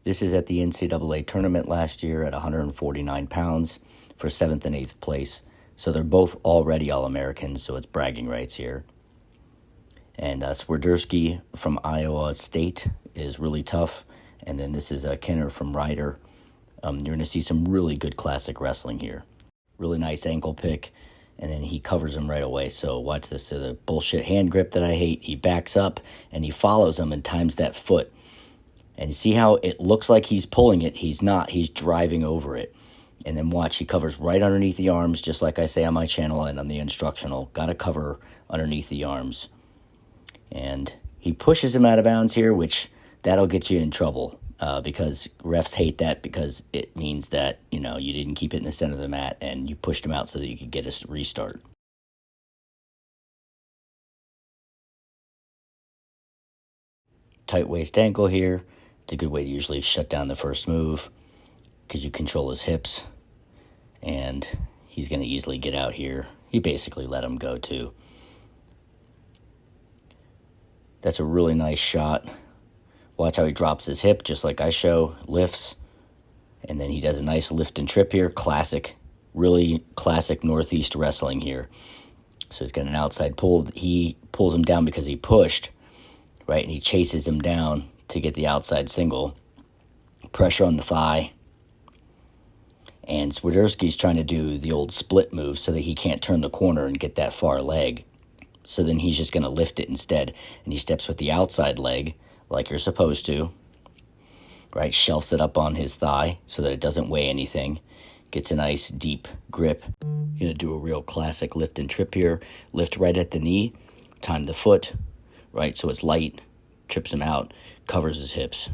This is at the NCAA tournament last year at 149 pounds for 7th and 8th place. So they're both already All-Americans, so it's bragging rights here. And Swiderski from Iowa State is really tough. And then this is Kenner from Ryder. You're going to see some really good classic wrestling here. Really nice ankle pick. And then he covers him right away. So watch this. The bullshit hand grip that I hate. He backs up and he follows him and times that foot. And you see how it looks like he's pulling it. He's not. He's driving over it. And then watch, he covers right underneath the arms, just like I say on my channel and on the instructional. Got to cover underneath the arms. And he pushes him out of bounds here, which that'll get you in trouble because refs hate that because it means that, you know, you didn't keep it in the center of the mat and you pushed him out so that you could get a restart. Tight waist ankle here. It's a good way to usually shut down the first move because you control his hips. And he's going to easily get out here. He basically let him go too. That's a really nice shot. Watch how he drops his hip, just like I show, lifts. And then he does a nice lift and trip here. Classic, really classic Northeast wrestling here. So he's got an outside pull. He pulls him down because he pushed, right? And he chases him down to get the outside single. Pressure on the thigh. And Swiderski's trying to do the old split move so that he can't turn the corner and get that far leg. So then he's just going to lift it instead. And he steps with the outside leg like you're supposed to. Right? Shelves it up on his thigh so that it doesn't weigh anything. Gets a nice deep grip. You're going to do a real classic lift and trip here. Lift right at the knee. Time the foot. Right? So it's light. Trips him out. Covers his hips.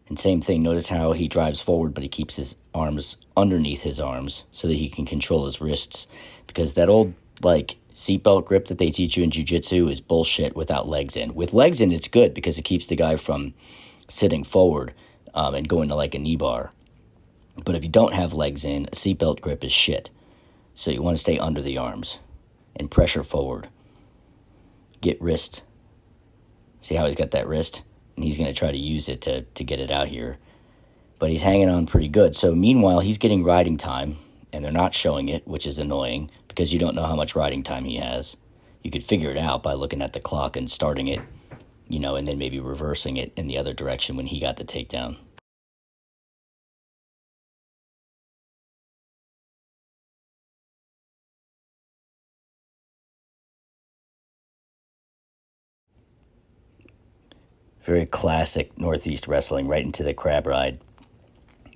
And same thing, notice how he drives forward, but he keeps his arms underneath his arms so that he can control his wrists. Because that old, like, seatbelt grip that they teach you in jiu-jitsu is bullshit without legs in. With legs in, it's good because it keeps the guy from sitting forward and going to, like, a knee bar. But if you don't have legs in, a seatbelt grip is shit. So you want to stay under the arms and pressure forward. Get wrist. See how he's got that wrist? And he's going to try to use it to get it out here. But he's hanging on pretty good. So meanwhile, he's getting riding time, and they're not showing it, which is annoying because you don't know how much riding time he has. You could figure it out by looking at the clock and starting it, you know, and then maybe reversing it in the other direction when he got the takedown. Very classic Northeast wrestling, right into the crab ride.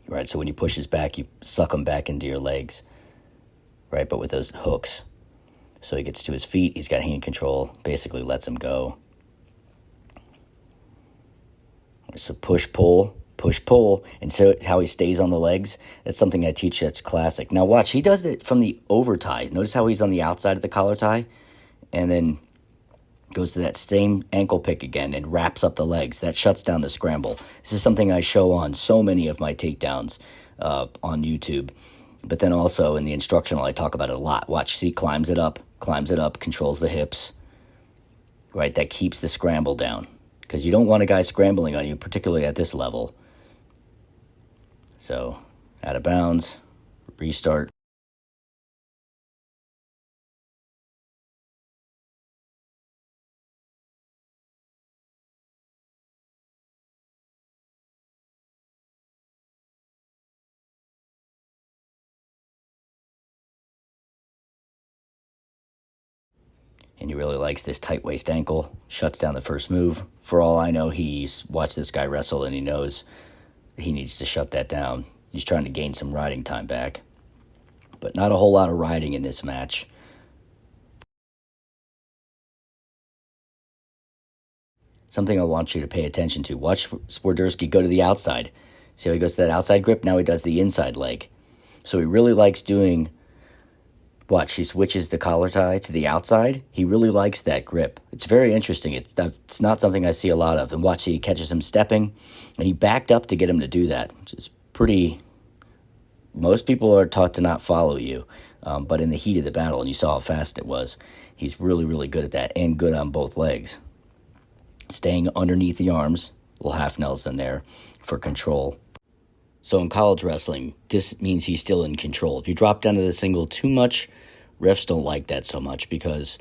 Right, so when he pushes back, you suck him back into your legs. Right, but with those hooks. So he gets to his feet, he's got hand control, basically lets him go. So push, pull, and so how he stays on the legs. That's something I teach that's classic. Now watch, he does it from the over tie. Notice how he's on the outside of the collar tie, and then goes to that same ankle pick again and wraps up the legs. That shuts down the scramble. This is something I show on so many of my takedowns on YouTube. But then also in the instructional, I talk about it a lot. Watch, see, climbs it up, controls the hips. Right, that keeps the scramble down. Because you don't want a guy scrambling on you, particularly at this level. So, out of bounds, restart. And he really likes this tight waist ankle. Shuts down the first move. For all I know, he's watched this guy wrestle and he knows he needs to shut that down. He's trying to gain some riding time back. But not a whole lot of riding in this match. Something I want you to pay attention to. Watch Swiderski go to the outside. See how he goes to that outside grip? Now he does the inside leg. So he really likes doing... Watch, he switches the collar tie to the outside. He really likes that grip. It's very interesting. It's not something I see a lot of. And watch, he catches him stepping, and he backed up to get him to do that, which is pretty... Most people are taught to not follow you, but in the heat of the battle, and you saw how fast it was, he's really, really good at that, and good on both legs. Staying underneath the arms, little half nails in there for control. So in college wrestling, this means he's still in control. If you drop down to the single too much, refs don't like that so much because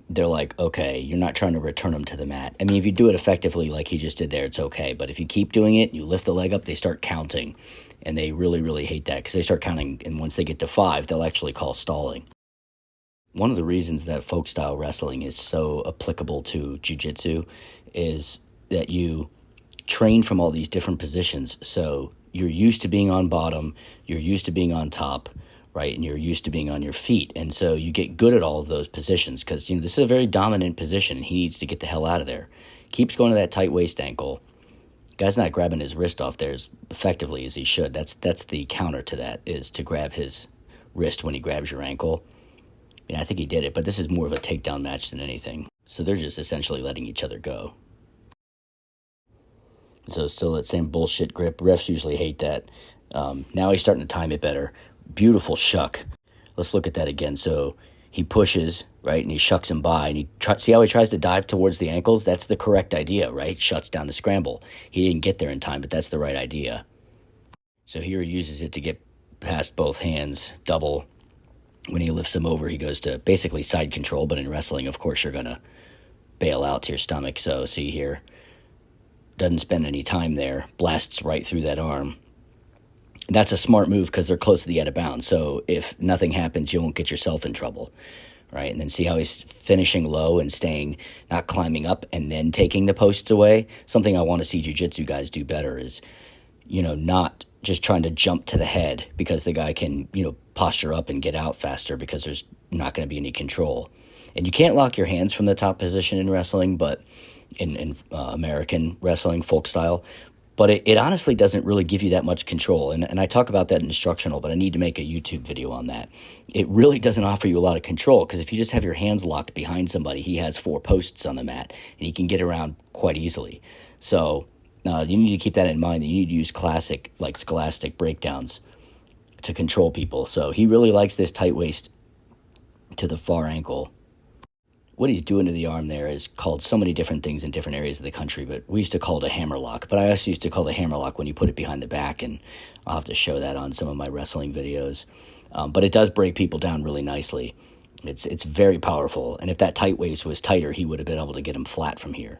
they're like, okay, you're not trying to return him to the mat. I mean, if you do it effectively like he just did there, it's okay. But if you keep doing it, you lift the leg up, they start counting. And they really, really hate that because they start counting. And once they get to 5, they'll actually call stalling. One of the reasons that folk style wrestling is so applicable to jiu-jitsu is that you train from all these different positions. So you're used to being on bottom, you're used to being on top, right? And you're used to being on your feet. And so you get good at all of those positions because, this is a very dominant position and he needs to get the hell out of there. Keeps going to that tight waist ankle. Guy's not grabbing his wrist off there as effectively as he should. That's the counter to that, is to grab his wrist when he grabs your ankle. I think he did it, but this is more of a takedown match than anything. So they're just essentially letting each other go. So still that same bullshit grip. Refs usually hate that. Now he's starting to time it better. Beautiful shuck. Let's look at that again. So he pushes, right, and he shucks him by. And see how he tries to dive towards the ankles? That's the correct idea, right? Shuts down the scramble. He didn't get there in time, but that's the right idea. So here he uses it to get past both hands, double. When he lifts him over, he goes to basically side control. But in wrestling, of course, you're going to bail out to your stomach. So see here. Doesn't spend any time there, blasts right through that arm. That's a smart move because they're close to the out of bounds. So if nothing happens, you won't get yourself in trouble, right? And then see how he's finishing low and staying, not climbing up and then taking the posts away. Something I want to see jiu-jitsu guys do better is, not just trying to jump to the head because the guy can, posture up and get out faster because there's not going to be any control. And you can't lock your hands from the top position in wrestling, but in American wrestling, folk style, but it honestly doesn't really give you that much control. And I talk about that in instructional, but I need to make a YouTube video on that. It really doesn't offer you a lot of control because if you just have your hands locked behind somebody, he has 4 posts on the mat and he can get around quite easily. So you need to keep that in mind, that you need to use classic, like scholastic breakdowns to control people. So he really likes this tight waist to the far ankle. What he's doing to the arm there is called so many different things in different areas of the country, but we used to call it a hammerlock. But I also used to call it a hammerlock when you put it behind the back, and I'll have to show that on some of my wrestling videos. But it does break people down really nicely. It's very powerful, and if that tight waist was tighter, he would have been able to get him flat from here.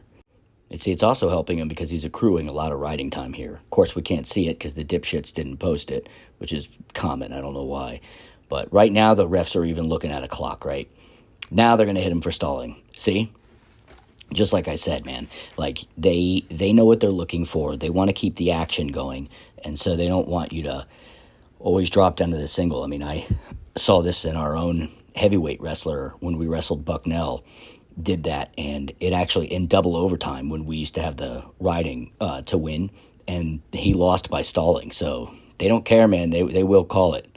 It's also helping him because he's accruing a lot of riding time here. Of course, we can't see it because the dipshits didn't post it, which is common. I don't know why. But right now, the refs are even looking at a clock, right? Now they're going to hit him for stalling. See? Just like I said, man. Like, they know what they're looking for. They want to keep the action going. And so they don't want you to always drop down to the single. I mean, I saw this in our own heavyweight wrestler when we wrestled Bucknell. Did that, and it actually, in double overtime, when we used to have the riding to win, and he lost by stalling. So they don't care, man. They will call it.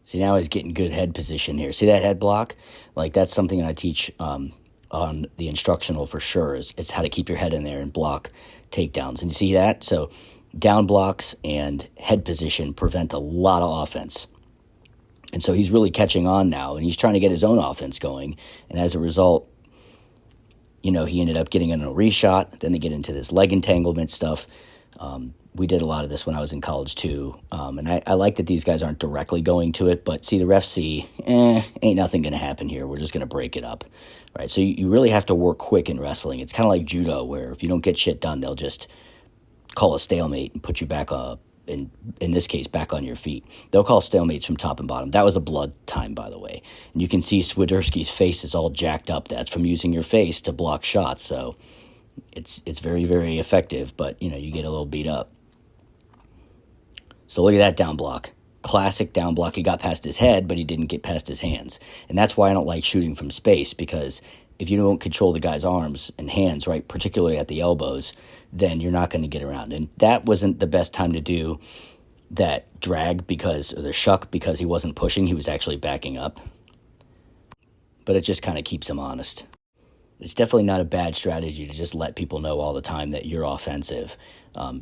See, now he's getting good head position here. See that head block? Like, that's something that I teach on the instructional for sure, is how to keep your head in there and block takedowns. And you see that? So down blocks and head position prevent a lot of offense. And so he's really catching on now, and he's trying to get his own offense going. And as a result, he ended up getting in a reshot. Then they get into this leg entanglement stuff. We did a lot of this when I was in college too. And I like that these guys aren't directly going to it, but see, the refs see, ain't nothing going to happen here. We're just going to break it up, right? So you really have to work quick in wrestling. It's kind of like judo, where if you don't get shit done, they'll just call a stalemate and put you back up, in this case, back on your feet. They'll call stalemates from top and bottom. That was a blood time, by the way. And you can see Swiderski's face is all jacked up. That's from using your face to block shots. So it's very, very effective, but, you get a little beat up. So look at that down block. Classic down block. He got past his head, but he didn't get past his hands. And that's why I don't like shooting from space, because if you don't control the guy's arms and hands, right, particularly at the elbows, then you're not going to get around. And that wasn't the best time to do that drag or the shuck, because he wasn't pushing. He was actually backing up. but it just kind of keeps him honest. It's definitely not a bad strategy to just let people know all the time that you're offensive.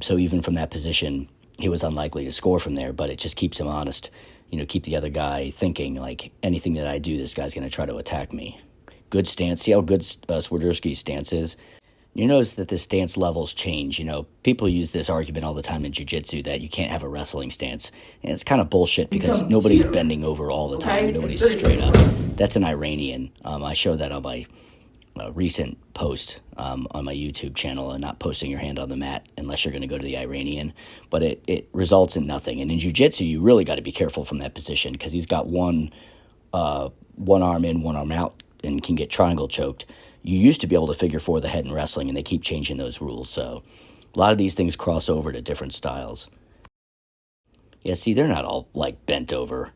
So even from that position, he was unlikely to score from there, but it just keeps him honest. Keep the other guy thinking, like, anything that I do, this guy's going to try to attack me. Good stance. See how good Swiderski's stance is? You notice that the stance levels change. People use this argument all the time in jiu-jitsu that you can't have a wrestling stance. And it's kind of bullshit because nobody's bending over all the time. And nobody's straight up. That's an Iranian. I show that on my recent post on my YouTube channel, and not posting your hand on the mat unless you're going to go to the Iranian. But it results in nothing. And in jiu-jitsu, you really got to be careful from that position because he's got one arm in, one arm out, and can get triangle choked. You used to be able to figure four the head in wrestling, and they keep changing those rules. So a lot of these things cross over to different styles. Yeah, see, they're not all, like, bent over,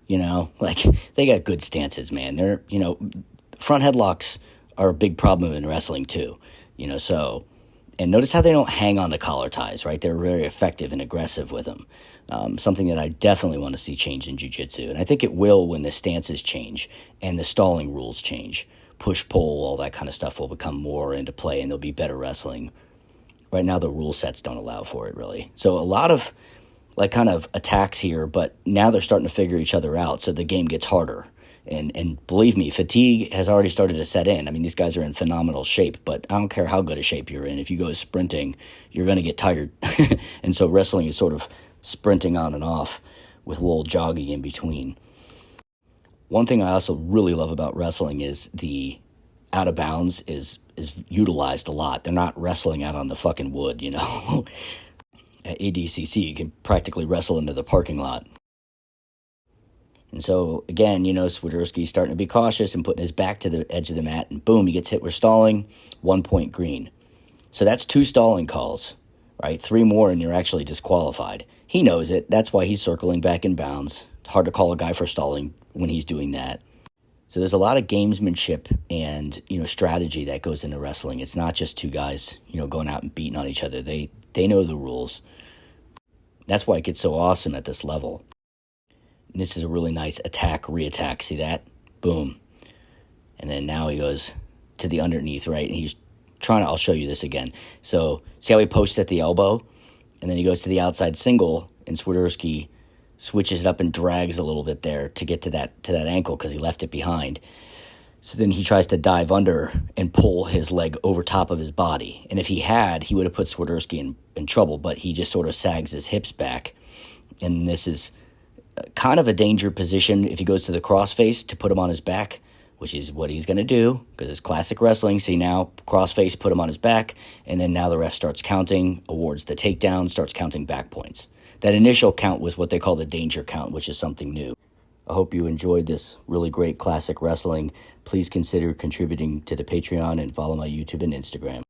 Like, they got good stances, man. They're, front headlocks are a big problem in wrestling, too. So... And notice how they don't hang on to collar ties, right? They're very effective and aggressive with them. Something that I definitely want to see change in jiu-jitsu. And I think it will when the stances change and the stalling rules change. Push-pull, all that kind of stuff will become more into play, and there'll be better wrestling. Right now, the rule sets don't allow for it, really. So a lot of, kind of attacks here, but now they're starting to figure each other out, so the game gets harder. And believe me, fatigue has already started to set in. I mean, these guys are in phenomenal shape, but I don't care how good a shape you're in. If you go sprinting, you're going to get tired. And so wrestling is sort of sprinting on and off with a little jogging in between. One thing I also really love about wrestling is the out of bounds is utilized a lot. They're not wrestling out on the fucking wood, At ADCC, you can practically wrestle into the parking lot. And so, again, Swiderski's starting to be cautious and putting his back to the edge of the mat, and boom, he gets hit with stalling, 1 point green. So that's 2 stalling calls, right? 3 more and you're actually disqualified. He knows it. That's why he's circling back in bounds. It's hard to call a guy for stalling when he's doing that. So there's a lot of gamesmanship and, strategy that goes into wrestling. It's not just 2 guys, going out and beating on each other. They know the rules. That's why it gets so awesome at this level. And this is a really nice attack, re-attack. See that? Boom. And then now he goes to the underneath, right? And he's trying to, I'll show you this again. So see how he posts at the elbow? And then he goes to the outside single, and Swiderski switches it up and drags a little bit there to get to that ankle because he left it behind. So then he tries to dive under and pull his leg over top of his body. And if he had, he would have put Swiderski in trouble, but he just sort of sags his hips back. And this is kind of a danger position if he goes to the crossface to put him on his back, which is what he's going to do because it's classic wrestling. See now, crossface, put him on his back, and then now the ref starts counting, awards the takedown, starts counting back points. That initial count was what they call the danger count, which is something new. I hope you enjoyed this really great classic wrestling. Please consider contributing to the Patreon and follow my YouTube and Instagram.